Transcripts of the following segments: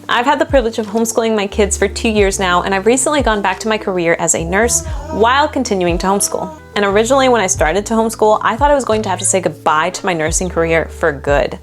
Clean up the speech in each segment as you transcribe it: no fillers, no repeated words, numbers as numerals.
I've had the privilege of homeschooling my kids for 2 years now, and I've recently gone back to my career as a nurse while continuing to homeschool. And originally when I started to homeschool, I thought I was going to have to say goodbye to my nursing career for good.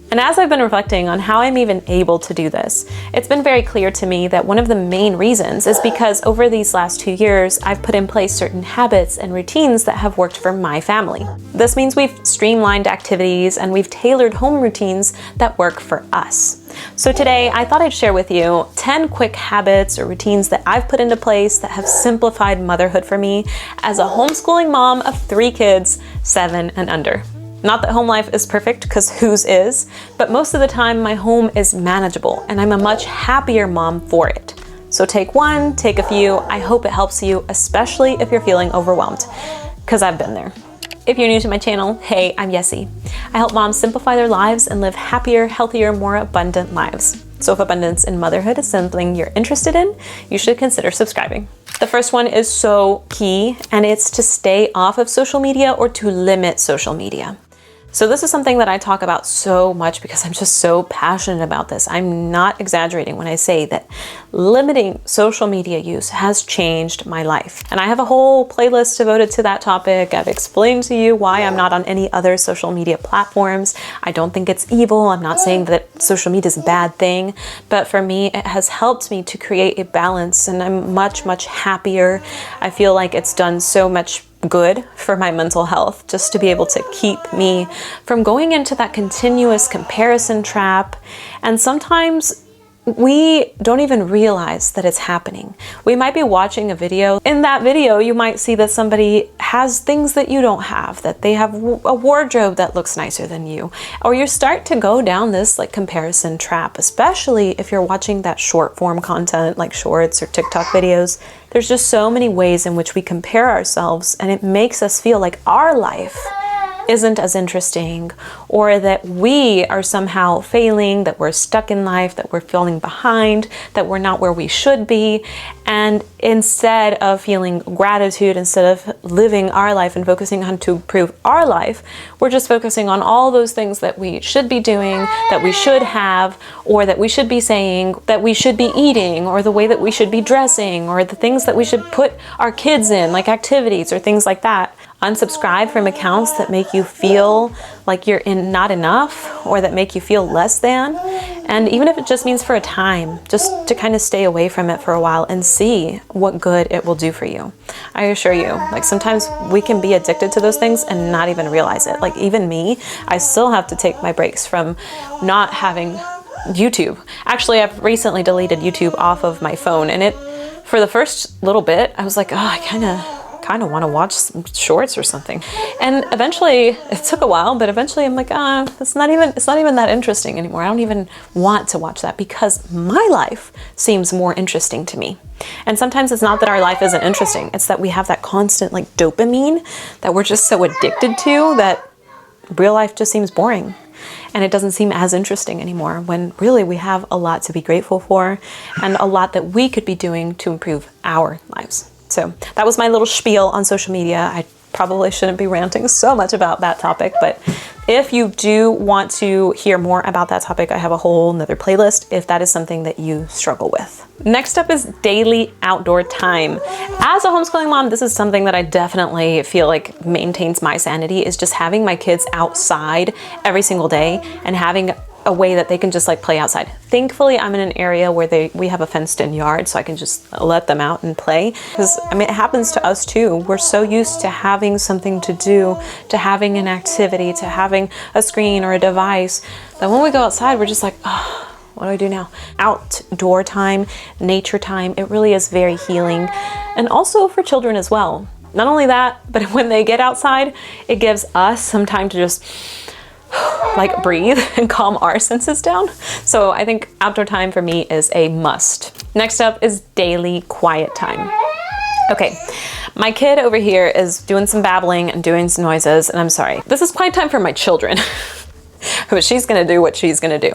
And as I've been reflecting on how I'm even able to do this, it's been very clear to me that one of the main reasons is because over these last 2 years, I've put in place certain habits and routines that have worked for my family. This means we've streamlined activities and we've tailored home routines that work for us. So today, I thought I'd share with you 10 quick habits or routines that I've put into place that have simplified motherhood for me as a homeschooling mom of 3 kids, 7 and under. Not that home life is perfect, because whose is, but most of the time my home is manageable and I'm a much happier mom for it. So take one, take a few. I hope it helps you, especially if you're feeling overwhelmed, because I've been there. If you're new to my channel, hey, I'm Yessie. I help moms simplify their lives and live happier, healthier, more abundant lives. So if abundance in motherhood is something you're interested in, you should consider subscribing. The first one is so key, and it's to stay off of social media or to limit social media. So this is something that I talk about so much because I'm just so passionate about this. I'm not exaggerating when I say that limiting social media use has changed my life. And I have a whole playlist devoted to that topic. I've explained to you why I'm not on any other social media platforms. I don't think it's evil. I'm not saying that social media is a bad thing, but for me, it has helped me to create a balance, and I'm much, much happier. I feel like it's done so much good for my mental health, just to be able to keep me from going into that continuous comparison trap. And sometimes we don't even realize that it's happening. We might be watching a video. In that video, you might see that somebody has things that you don't have, that they have a wardrobe that looks nicer than you. Or you start to go down this like comparison trap, especially if you're watching that short form content like shorts or TikTok videos. There's just so many ways in which we compare ourselves, and it makes us feel like our life isn't as interesting, or that we are somehow failing, that we're stuck in life, that we're falling behind, that we're not where we should be. And instead of feeling gratitude, instead of living our life and focusing on to improve our life, we're just focusing on all those things that we should be doing, that we should have, or that we should be saying, that we should be eating, or the way that we should be dressing, or the things that we should put our kids in, like activities or things like that. Unsubscribe from accounts that make you feel like you're not enough, or that make you feel less than. And even if it just means for a time, just to kind of stay away from it for a while and see what good it will do for you. I assure you, like sometimes we can be addicted to those things and not even realize it. Like even me, I still have to take my breaks from not having YouTube. Actually, I've recently deleted YouTube off of my phone, and for the first little bit, I was like, oh, I kind of want to watch some shorts or something. And eventually, it took a while, but eventually I'm like, it's not even that interesting anymore. I don't even want to watch that because my life seems more interesting to me. And sometimes it's not that our life isn't interesting. It's that we have that constant like dopamine that we're just so addicted to that real life just seems boring. And it doesn't seem as interesting anymore, when really we have a lot to be grateful for and a lot that we could be doing to improve our lives. So that was my little spiel on social media. I probably shouldn't be ranting so much about that topic, but if you do want to hear more about that topic, I have a whole nother playlist if that is something that you struggle with. Next up is daily outdoor time. As a homeschooling mom, this is something that I definitely feel like maintains my sanity, is just having my kids outside every single day and having a way that they can just like play outside. Thankfully, I'm in an area where we have a fenced in yard, so I can just let them out and play. Because I mean, it happens to us too. We're so used to having something to do, to having an activity, to having a screen or a device, that when we go outside, we're just like, oh, what do I do now? Outdoor time, nature time, it really is very healing. And also for children as well. Not only that, but when they get outside, it gives us some time to just like breathe and calm our senses down. So I think outdoor time for me is a must. Next up is daily quiet time. Okay, my kid over here is doing some babbling and doing some noises, and I'm sorry. This is quiet time for my children. But she's gonna do what she's gonna do.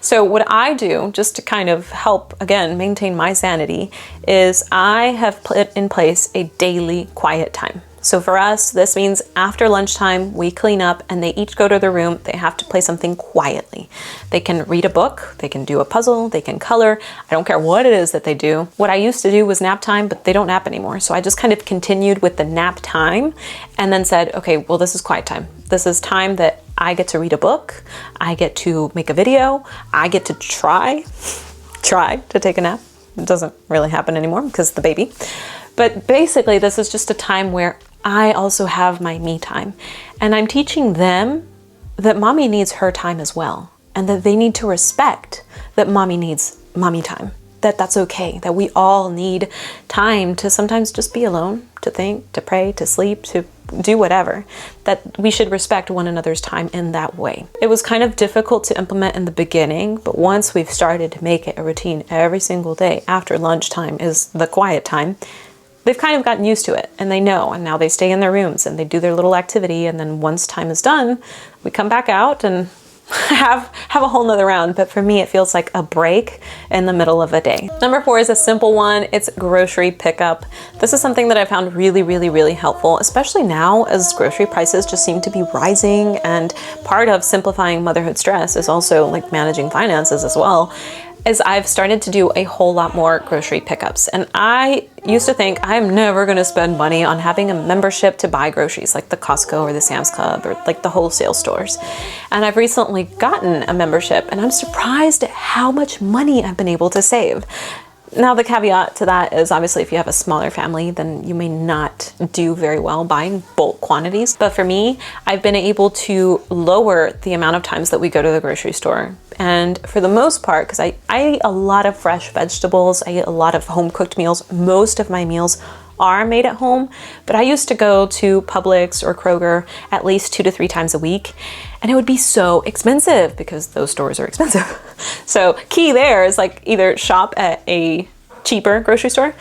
So what I do, just to kind of help, again, maintain my sanity, is I have put in place a daily quiet time. So for us, this means after lunchtime, we clean up and they each go to their room. They have to play something quietly. They can read a book, they can do a puzzle, they can color. I don't care what it is that they do. What I used to do was nap time, but they don't nap anymore. So I just kind of continued with the nap time and then said, okay, well, this is quiet time. This is time that I get to read a book, I get to make a video, I get to try to take a nap. It doesn't really happen anymore because of the baby. But basically, this is just a time where I also have my me time. And I'm teaching them that mommy needs her time as well. And that they need to respect that mommy needs mommy time. That that's okay. That we all need time to sometimes just be alone, to think, to pray, to sleep, to do whatever. That we should respect one another's time in that way. It was kind of difficult to implement in the beginning, but once we've started to make it a routine every single day after lunchtime is the quiet time, they've kind of gotten used to it and they know, and now they stay in their rooms and they do their little activity, and then once time is done, we come back out and have a whole nother round. But for me, it feels like a break in the middle of a day. Number 4 is a simple one. It's grocery pickup. This is something that I found really helpful, especially now as grocery prices just seem to be rising, and part of simplifying motherhood stress is also like managing finances as well. Is I've started to do a whole lot more grocery pickups. And I used to think I'm never gonna spend money on having a membership to buy groceries like the Costco or the Sam's Club or like the wholesale stores. And I've recently gotten a membership and I'm surprised at how much money I've been able to save. Now the caveat to that is obviously if you have a smaller family, then you may not do very well buying bulk quantities. But for me, I've been able to lower the amount of times that we go to the grocery store. And for the most part, because I eat a lot of fresh vegetables, I eat a lot of home cooked meals. Most of my meals are made at home, but I used to go to Publix or Kroger at least 2 to 3 times a week, and it would be so expensive because those stores are expensive. So key there is like either shop at a cheaper grocery store,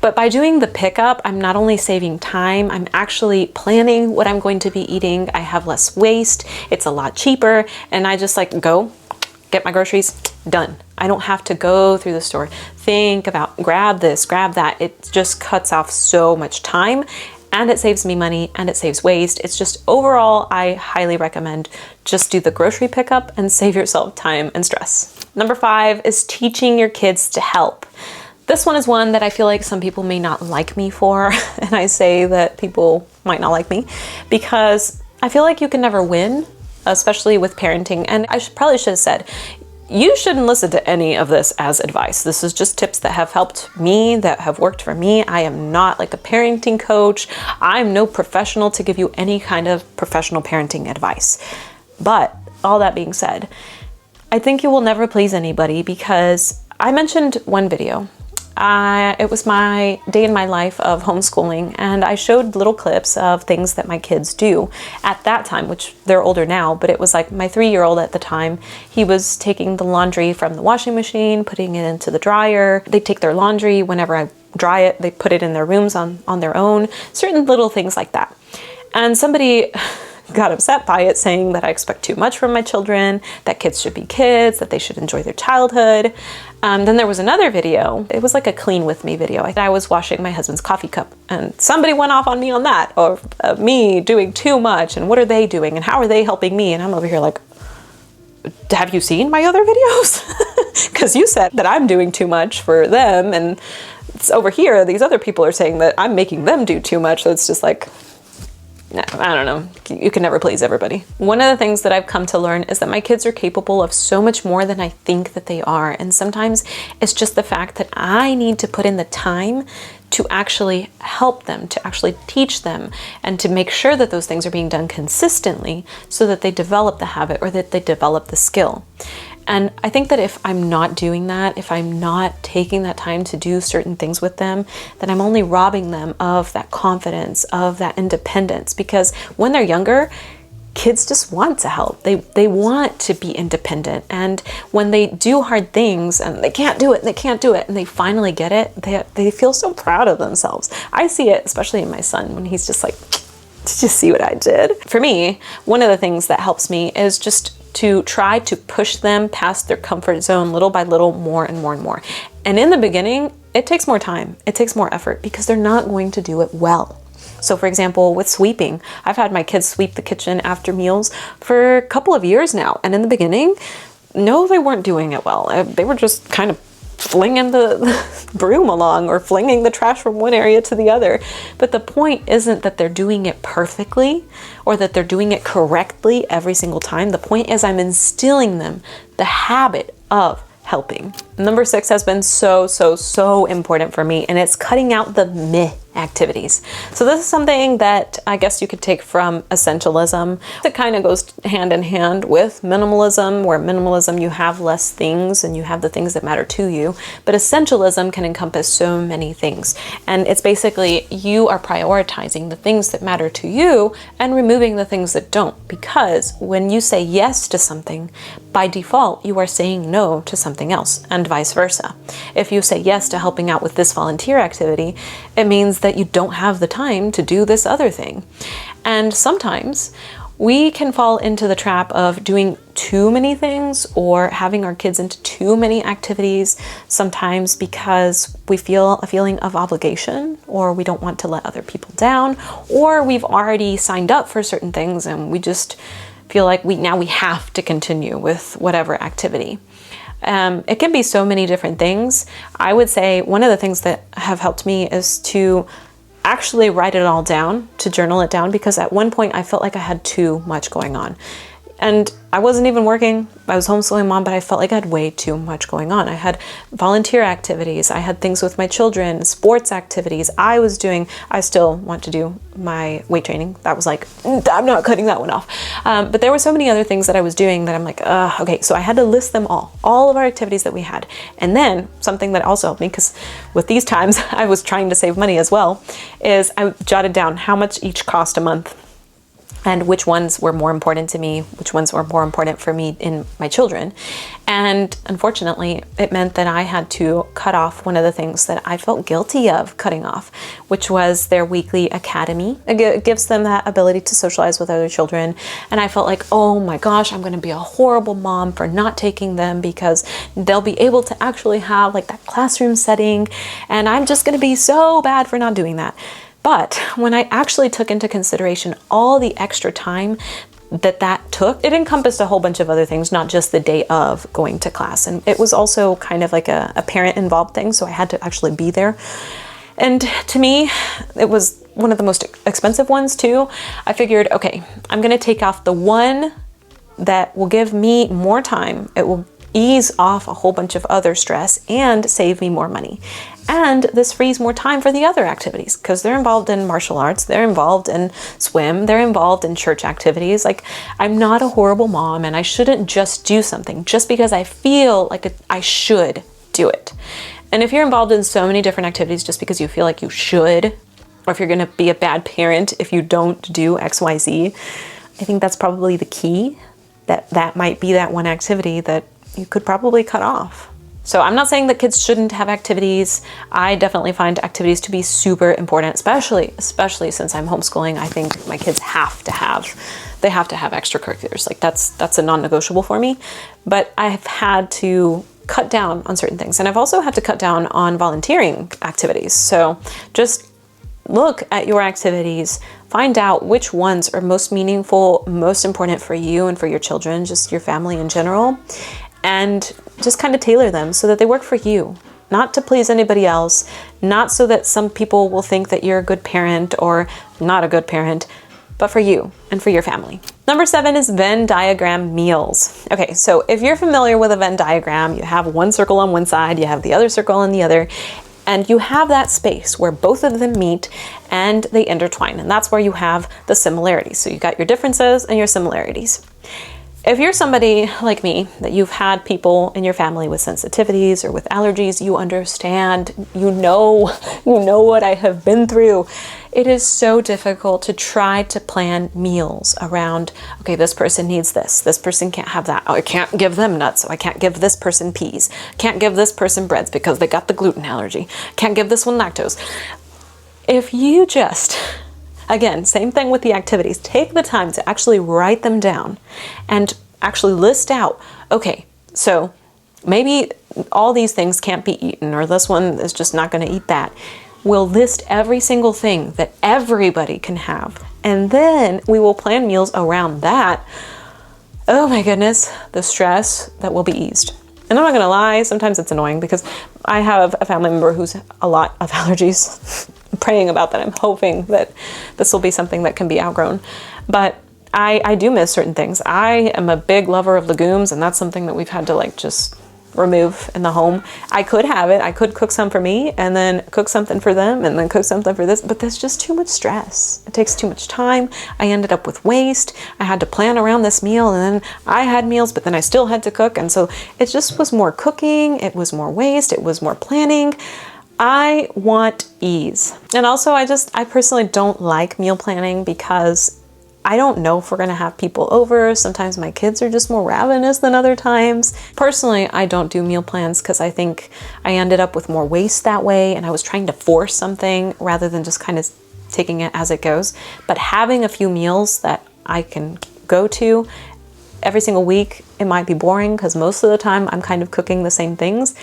but by doing the pickup, I'm not only saving time, I'm actually planning what I'm going to be eating. I have less waste, it's a lot cheaper, and I just like go, get my groceries, done. I don't have to go through the store, think about grab this, grab that. It just cuts off so much time and it saves me money and it saves waste. It's just overall, I highly recommend just do the grocery pickup and save yourself time and stress. Number 5 is teaching your kids to help. This one is one that I feel like some people may not like me for. And I say that people might not like me because I feel like you can never win, especially with parenting. And I probably should have said, you shouldn't listen to any of this as advice. This is just tips that have helped me, that have worked for me. I am not like a parenting coach. I'm no professional to give you any kind of professional parenting advice. But all that being said, I think you will never please anybody because I mentioned one video. It was my day in my life of homeschooling, and I showed little clips of things that my kids do at that time, which they're older now, but it was like my 3-year-old at the time. He was taking the laundry from the washing machine, putting it into the dryer. They take their laundry whenever I dry it, they put it in their rooms on their own, certain little things like that. And somebody got upset by it, saying that I expect too much from my children, that kids should be kids, that they should enjoy their childhood. Then there was another video. It was like a clean with me video. I was washing my husband's coffee cup and somebody went off on me on that, or me doing too much and what are they doing and how are they helping me? And I'm over here like, have you seen my other videos? Because you said that I'm doing too much for them, and it's over here, these other people are saying that I'm making them do too much. So it's just like, I don't know, you can never please everybody. One of the things that I've come to learn is that my kids are capable of so much more than I think that they are. And sometimes it's just the fact that I need to put in the time to actually help them, to actually teach them, and to make sure that those things are being done consistently so that they develop the habit or that they develop the skill. And I think that if I'm not doing that, if I'm not taking that time to do certain things with them, then I'm only robbing them of that confidence, of that independence. Because when they're younger, kids just want to help. They want to be independent. And when they do hard things and they can't do it, and they finally get it, they feel so proud of themselves. I see it, especially in my son, when he's just like, did you see what I did? For me, one of the things that helps me is just to try to push them past their comfort zone little by little, more and more and more. And in the beginning, it takes more time. It takes more effort because they're not going to do it well. So for example, with sweeping, I've had my kids sweep the kitchen after meals for a couple of years now. And in the beginning, no, they weren't doing it well. They were just kind of flinging the broom along or flinging the trash from one area to the other. But the point isn't that they're doing it perfectly or that they're doing it correctly every single time. The point is I'm instilling them the habit of helping. Number 6 has been so important for me, and it's cutting out the meh activities. So this is something that I guess you could take from essentialism. It kind of goes hand in hand with minimalism, where minimalism you have less things and you have the things that matter to you, but essentialism can encompass so many things. And it's basically you are prioritizing the things that matter to you and removing the things that don't, because when you say yes to something, by default you are saying no to something else, and vice versa. If you say yes to helping out with this volunteer activity, it means that you don't have the time to do this other thing. And sometimes we can fall into the trap of doing too many things or having our kids into too many activities, sometimes because we feel a feeling of obligation, or we don't want to let other people down, or we've already signed up for certain things and we just feel like we have to continue with whatever activity. It can be so many different things. I would say one of the things that have helped me is to actually write it all down, to journal it down, because at one point I felt like I had too much going on. And I wasn't even working. I was homeschooling mom, but I felt like I had way too much going on. I had volunteer activities. I had things with my children, sports activities. I still want to do my weight training. That was like, I'm not cutting that one off. But there were so many other things that I was doing that I'm like, okay. So I had to list them all of our activities that we had. And then something that also helped me, because with these times I was trying to save money as well, is I jotted down how much each cost a month, and which ones were more important to me, which ones were more important for me in my children. And unfortunately, it meant that I had to cut off one of the things that I felt guilty of cutting off, which was their weekly academy. It gives them that ability to socialize with other children. And I felt like, oh my gosh, I'm gonna be a horrible mom for not taking them, because they'll be able to actually have like that classroom setting, and I'm just gonna be so bad for not doing that. But when I actually took into consideration all the extra time that took, it encompassed a whole bunch of other things, not just the day of going to class. And it was also kind of like a parent involved thing, so I had to actually be there. And to me, it was one of the most expensive ones too. I figured, okay, I'm gonna take off the one that will give me more time. It will ease off a whole bunch of other stress and save me more money. And this frees more time for the other activities, because they're involved in martial arts, they're involved in swim, they're involved in church activities. Like, I'm not a horrible mom, and I shouldn't just do something just because I feel like I should do it. And if you're involved in so many different activities just because you feel like you should, or if you're gonna be a bad parent if you don't do XYZ, I think that's probably the key. That might be that one activity that you could probably cut off. So I'm not saying that kids shouldn't have activities. I definitely find activities to be super important, especially since I'm homeschooling. I think my kids have to have extracurriculars. Like that's a non-negotiable for me. But I've had to cut down on certain things. And I've also had to cut down on volunteering activities. So just look at your activities, find out which ones are most meaningful, most important for you and for your children, just your family in general, and just kind of tailor them so that they work for you, not to please anybody else, not so that some people will think that you're a good parent or not a good parent, but for you and for your family. Number 7 is Venn diagram meals. Okay, so if you're familiar with a Venn diagram, you have one circle on one side, you have the other circle on the other, and you have that space where both of them meet and they intertwine, and that's where you have the similarities. So you got your differences and your similarities. If you're somebody like me, that you've had people in your family with sensitivities or with allergies, you understand, you know what I have been through. It is so difficult to try to plan meals around, okay, this person needs this person can't have that. Oh, I can't give them nuts, so I can't give this person peas. Can't give this person breads because they got the gluten allergy. Can't give this one lactose. If you just, again, same thing with the activities. Take the time to actually write them down and actually list out, okay, so maybe all these things can't be eaten, or this one is just not going to eat that. We'll list every single thing that everybody can have, and then we will plan meals around that. Oh my goodness, the stress that will be eased. And I'm not gonna lie, sometimes it's annoying because I have a family member who's a lot of allergies. I'm praying about that. I'm hoping that this will be something that can be outgrown. But I do miss certain things. I am a big lover of legumes, and that's something that we've had to like just remove in the home. I could have it. I could cook some for me and then cook something for them and then cook something for this, but there's just too much stress. It takes too much time. I ended up with waste. I had to plan around this meal, and then I had meals, but then I still had to cook. And so it just was more cooking. It was more waste. It was more planning. I want ease. And also I personally don't like meal planning because I don't know if we're gonna have people over. Sometimes my kids are just more ravenous than other times. Personally, I don't do meal plans because I think I ended up with more waste that way, and I was trying to force something rather than just kind of taking it as it goes. But having a few meals that I can go to every single week, it might be boring because most of the time I'm kind of cooking the same things.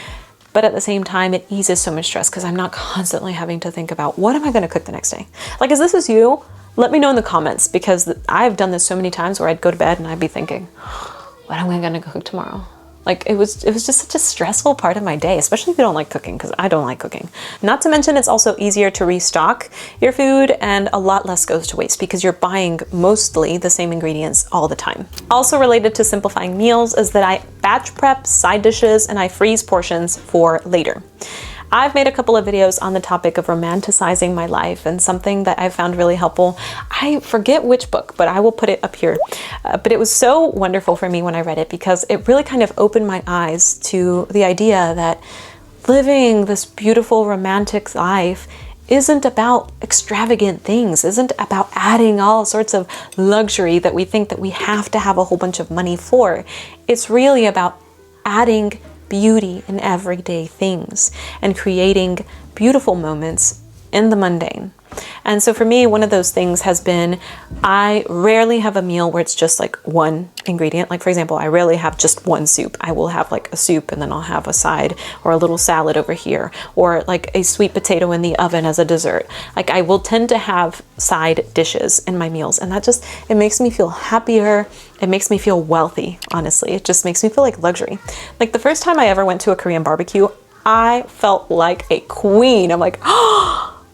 But at the same time, it eases so much stress because I'm not constantly having to think about what am I gonna cook the next day? Like, is this you? Let me know in the comments, because I've done this so many times where I'd go to bed and I'd be thinking, what am I gonna cook tomorrow? Like, it was just such a stressful part of my day, especially if you don't like cooking, because I don't like cooking. Not to mention, it's also easier to restock your food, and a lot less goes to waste because you're buying mostly the same ingredients all the time. Also related to simplifying meals is that I batch prep side dishes and I freeze portions for later. I've made a couple of videos on the topic of romanticizing my life, and something that I found really helpful. I forget which book, but I will put it up here. But it was so wonderful for me when I read it because it really kind of opened my eyes to the idea that living this beautiful romantic life isn't about extravagant things, isn't about adding all sorts of luxury that we think that we have to have a whole bunch of money for. It's really about adding beauty in everyday things and creating beautiful moments in the mundane. And so for me, one of those things has been, I rarely have a meal where it's just like one ingredient. Like, for example, I rarely have just one soup. I will have like a soup and then I'll have a side or a little salad over here, or like a sweet potato in the oven as a dessert. Like, I will tend to have side dishes in my meals, and that just, it makes me feel happier. It makes me feel wealthy, honestly. It just makes me feel like luxury. Like, the first time I ever went to a Korean barbecue, I felt like a queen. I'm like,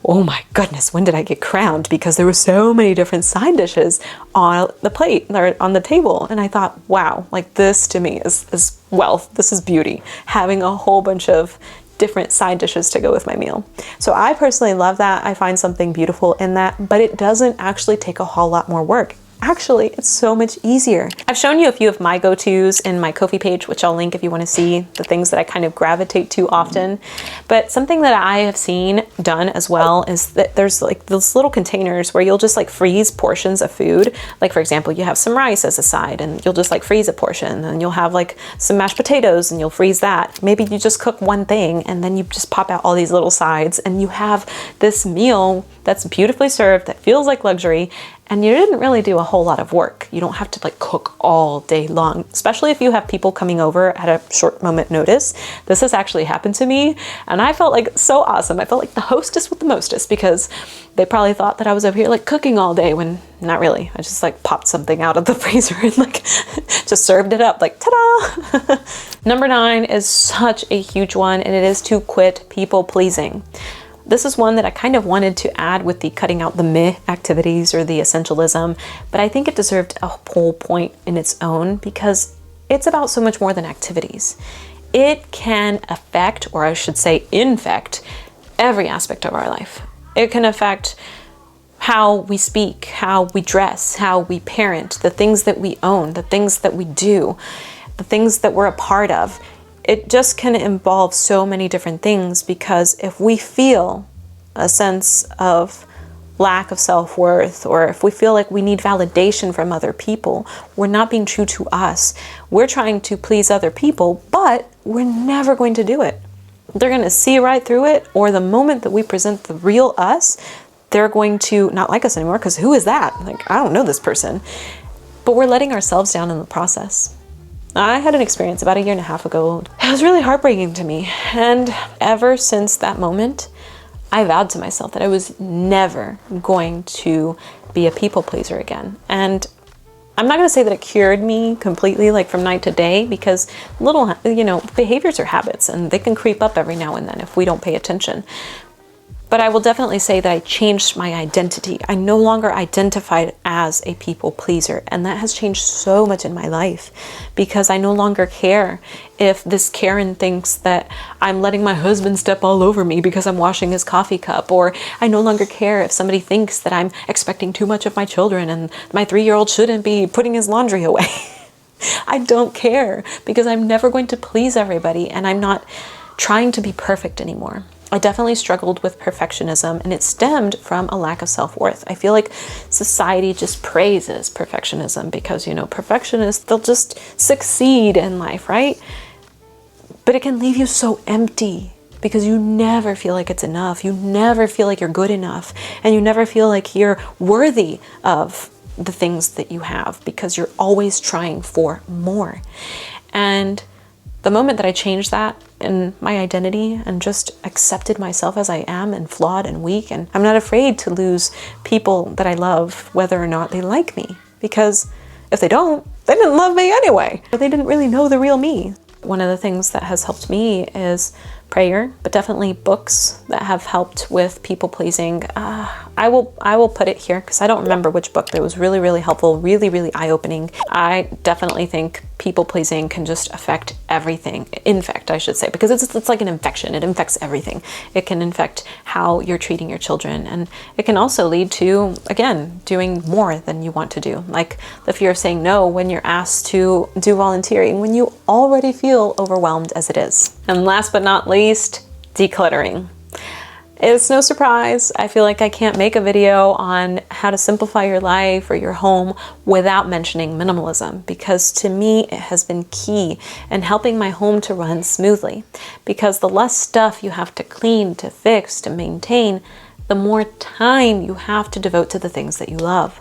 oh my goodness, when did I get crowned? Because there were so many different side dishes on the plate or on the table. And I thought, wow, like, this to me is wealth. This is beauty. Having a whole bunch of different side dishes to go with my meal. So I personally love that. I find something beautiful in that, but it doesn't actually take a whole lot more work. Actually, it's so much easier. I've shown you a few of my go-tos in my Ko-fi page, which I'll link if you want to see the things that I kind of gravitate to often. But something that I have seen done as well is that there's like those little containers where you'll just like freeze portions of food. Like, for example, you have some rice as a side and you'll just like freeze a portion, and you'll have like some mashed potatoes and you'll freeze that. Maybe you just cook one thing and then you just pop out all these little sides and you have this meal that's beautifully served, that feels like luxury, and you didn't really do a whole lot of work. You don't have to like cook all day long, especially if you have people coming over at a short moment notice. This has actually happened to me, and I felt like so awesome. I felt like the hostess with the mostest, because they probably thought that I was over here like cooking all day, when not really. I just like popped something out of the freezer and like just served it up like, ta-da! Number 9 is such a huge one, and it is to quit people pleasing. This is one that I kind of wanted to add with the cutting out the meh activities or the essentialism, but I think it deserved a whole point in its own, because it's about so much more than activities. It can affect, or I should say infect, every aspect of our life. It can affect how we speak, how we dress, how we parent, the things that we own, the things that we do, the things that we're a part of. It just can involve so many different things, because if we feel a sense of lack of self-worth, or if we feel like we need validation from other people, we're not being true to us. We're trying to please other people, but we're never going to do it. They're going to see right through it, or the moment that we present the real us, they're going to not like us anymore, because who is that? Like, I don't know this person. But we're letting ourselves down in the process. I had an experience about 1.5 years ago. It was really heartbreaking to me. And ever since that moment, I vowed to myself that I was never going to be a people pleaser again. And I'm not going to say that it cured me completely, like from night to day, because little, behaviors are habits and they can creep up every now and then if we don't pay attention. But I will definitely say that I changed my identity. I no longer identified as a people pleaser, and that has changed so much in my life because I no longer care if this Karen thinks that I'm letting my husband step all over me because I'm washing his coffee cup, or I no longer care if somebody thinks that I'm expecting too much of my children and my 3-year-old shouldn't be putting his laundry away. I don't care because I'm never going to please everybody, and I'm not trying to be perfect anymore. I definitely struggled with perfectionism, and it stemmed from a lack of self-worth. I feel like society just praises perfectionism because, perfectionists, they'll just succeed in life, right? But it can leave you so empty because you never feel like it's enough. You never feel like you're good enough, and you never feel like you're worthy of the things that you have because you're always trying for more. And the moment that I changed that in my identity and just accepted myself as I am and flawed and weak, and I'm not afraid to lose people that I love, whether or not they like me, because if they don't, they didn't love me anyway, or they didn't really know the real me. One of the things that has helped me is prayer, but definitely books that have helped with people pleasing. I will put it here because I don't remember which book, but it was really, really helpful, really, really eye-opening. I definitely think people pleasing can just affect everything. Infect, I should say, because it's like an infection. It infects everything. It can infect how you're treating your children, and it can also lead to, again, doing more than you want to do, like the fear of saying no when you're asked to do volunteering when you already feel overwhelmed as it is. And last but not least, decluttering. It's no surprise. I feel like I can't make a video on how to simplify your life or your home without mentioning minimalism, because to me it has been key in helping my home to run smoothly. Because the less stuff you have to clean, to fix, to maintain, the more time you have to devote to the things that you love.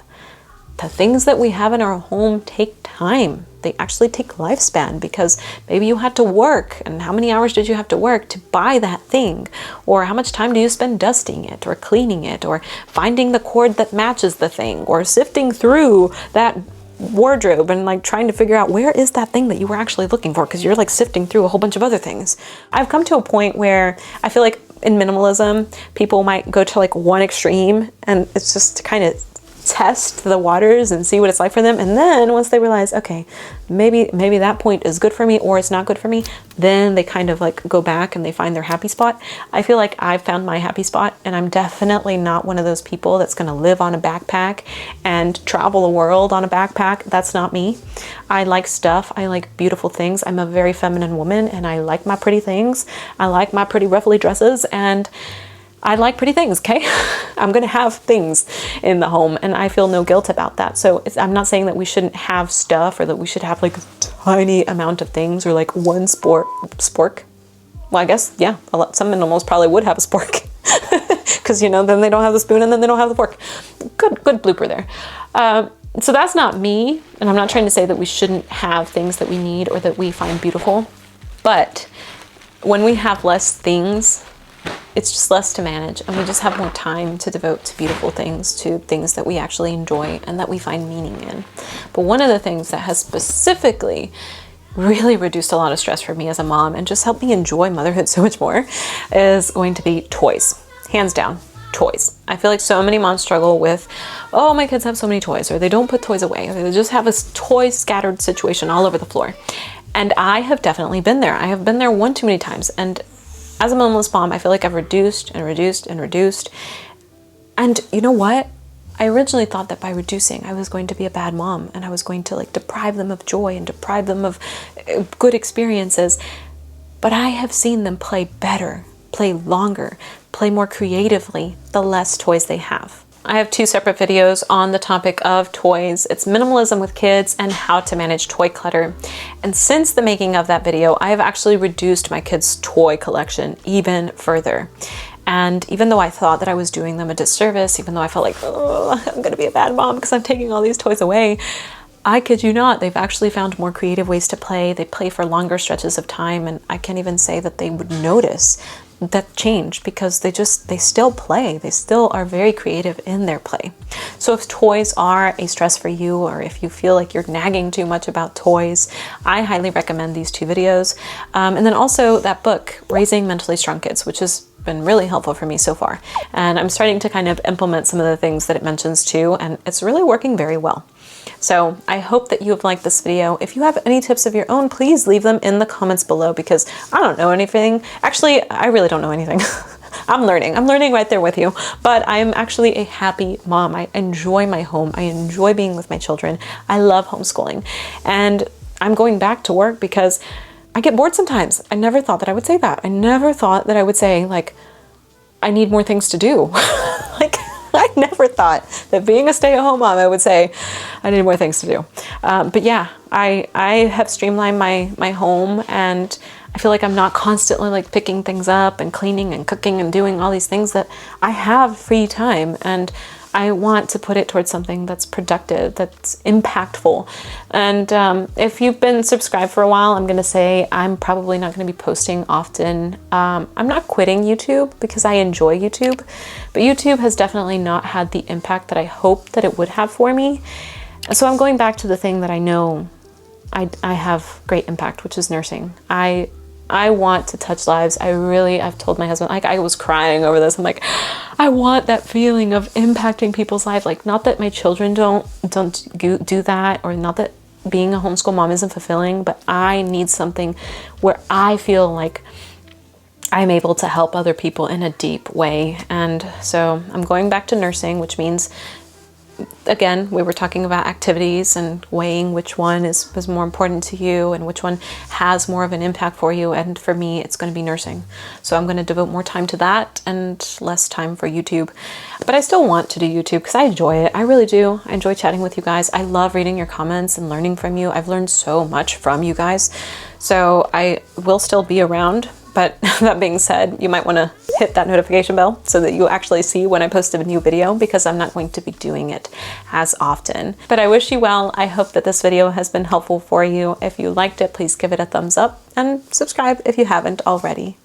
The things that we have in our home take time. They actually take lifespan because maybe you had to work, and how many hours did you have to work to buy that thing? Or how much time do you spend dusting it or cleaning it or finding the cord that matches the thing or sifting through that wardrobe and like trying to figure out where is that thing that you were actually looking for, because you're like sifting through a whole bunch of other things. I've come to a point where I feel like in minimalism, people might go to like one extreme, and it's just to kind of test the waters and see what it's like for them. And then once they realize, okay, maybe that point is good for me or it's not good for me, then they kind of like go back and they find their happy spot. I feel like I've found my happy spot, and I'm definitely not one of those people that's going to live on a backpack and travel the world on a backpack. That's not me. I like stuff. I like beautiful things. I'm a very feminine woman, and I like my pretty things. I like my pretty ruffly dresses, and I like pretty things, okay? I'm gonna have things in the home, and I feel no guilt about that. So I'm not saying that we shouldn't have stuff, or that we should have like a tiny amount of things, or like one spork. Well, I guess, yeah, some animals probably would have a spork. Because, then they don't have the spoon, and then they don't have the fork. Good blooper there. So that's not me, and I'm not trying to say that we shouldn't have things that we need or that we find beautiful. But when we have less things, it's just less to manage, and we just have more time to devote to beautiful things, to things that we actually enjoy and that we find meaning in. But one of the things that has specifically really reduced a lot of stress for me as a mom and just helped me enjoy motherhood so much more is going to be toys. Hands down, toys. I feel like so many moms struggle with, oh, my kids have so many toys, or they don't put toys away, or they just have a toy scattered situation all over the floor. And I have definitely been there. I have been there one too many times. And as a minimalist mom, I feel like I've reduced and reduced and reduced. And you know what? I originally thought that by reducing, I was going to be a bad mom, and I was going to like deprive them of joy and deprive them of good experiences. But I have seen them play better, play longer, play more creatively the less toys they have. I have 2 separate videos on the topic of toys. It's minimalism with kids and how to manage toy clutter. And since the making of that video, I have actually reduced my kids' toy collection even further. And even though I thought that I was doing them a disservice, even though I felt like, oh, I'm gonna be a bad mom because I'm taking all these toys away, I kid you not, they've actually found more creative ways to play. They play for longer stretches of time, and I can't even say that they would notice that change because they still play. They still are very creative in their play. So if toys are a stress for you, or if you feel like you're nagging too much about toys, I highly recommend these 2 videos. And then also that book, Raising Mentally Strong Kids, which has been really helpful for me so far. And I'm starting to kind of implement some of the things that it mentions too, and it's really working very well. So I hope that you have liked this video. If you have any tips of your own, please leave them in the comments below, because I don't know anything. Actually, I really don't know anything. I'm learning right there with you, but I'm actually a happy mom. I enjoy my home. I enjoy being with my children. I love homeschooling, and I'm going back to work because I get bored sometimes. I never thought that I would say that. I never thought that I would say, like, I need more things to do. Like, I never thought that being a stay-at-home mom, I would say, I need more things to do. But yeah, I have streamlined my home, and I feel like I'm not constantly like picking things up and cleaning and cooking and doing all these things, that I have free time, and I want to put it towards something that's productive, that's impactful. And if you've been subscribed for a while, I'm gonna say I'm probably not gonna be posting often. I'm not quitting YouTube because I enjoy YouTube, but YouTube has definitely not had the impact that I hoped that it would have for me. So I'm going back to the thing that I know I have great impact, which is nursing. I want to touch lives. I've told my husband, like, I was crying over this. I'm like, I want that feeling of impacting people's life. Like, not that my children don't do that, or not that being a homeschool mom isn't fulfilling, but I need something where I feel like I'm able to help other people in a deep way. And so I'm going back to nursing, which means, again, we were talking about activities and weighing which one was more important to you and which one has more of an impact for you. And for me, it's going to be nursing. So I'm going to devote more time to that and less time for YouTube. But I still want to do YouTube because I enjoy it. I really do. I enjoy chatting with you guys. I love reading your comments and learning from you. I've learned so much from you guys. So I will still be around. But that being said, you might want to hit that notification bell so that you actually see when I post a new video, because I'm not going to be doing it as often. But I wish you well. I hope that this video has been helpful for you. If you liked it, please give it a thumbs up and subscribe if you haven't already.